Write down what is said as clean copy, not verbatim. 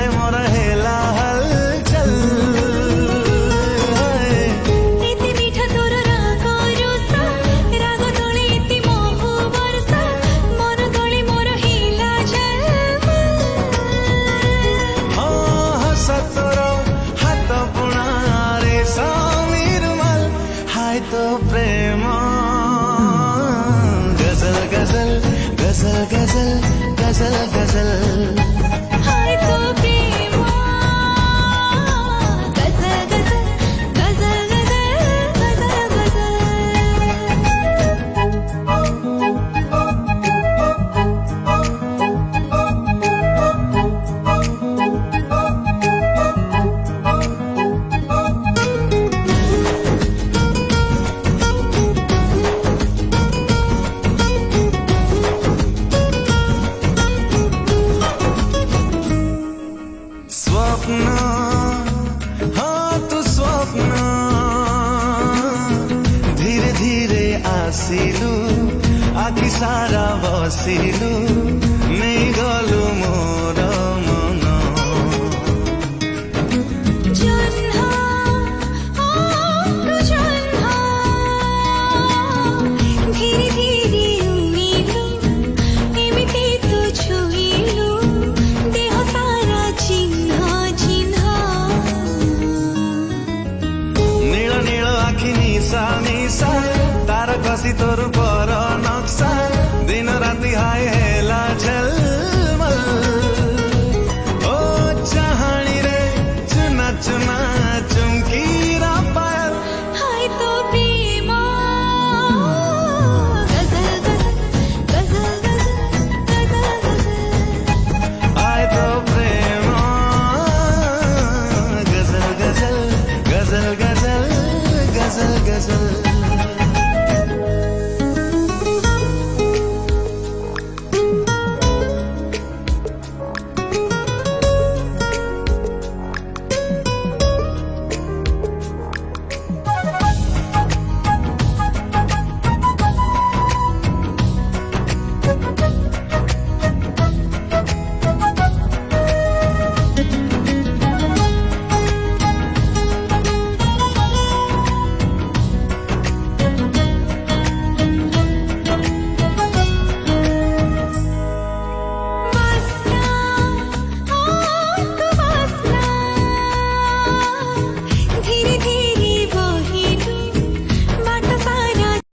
जाने मोर हेला हलचल इति मीठा तोर राग रोसा राग तोळे इति मोह वर्षा मन तोळे मोर हिला सतोर हाथ बुणा रे समीरमल हाय तो प्रेम गजल गजल गजल गजल गजल गजल हाय तो प्रेम गजल गजल गजल गजल गजल स्वप्न हाँ तू स्वप्न धीरे धीरे आसिलु आखि सारा बसिलु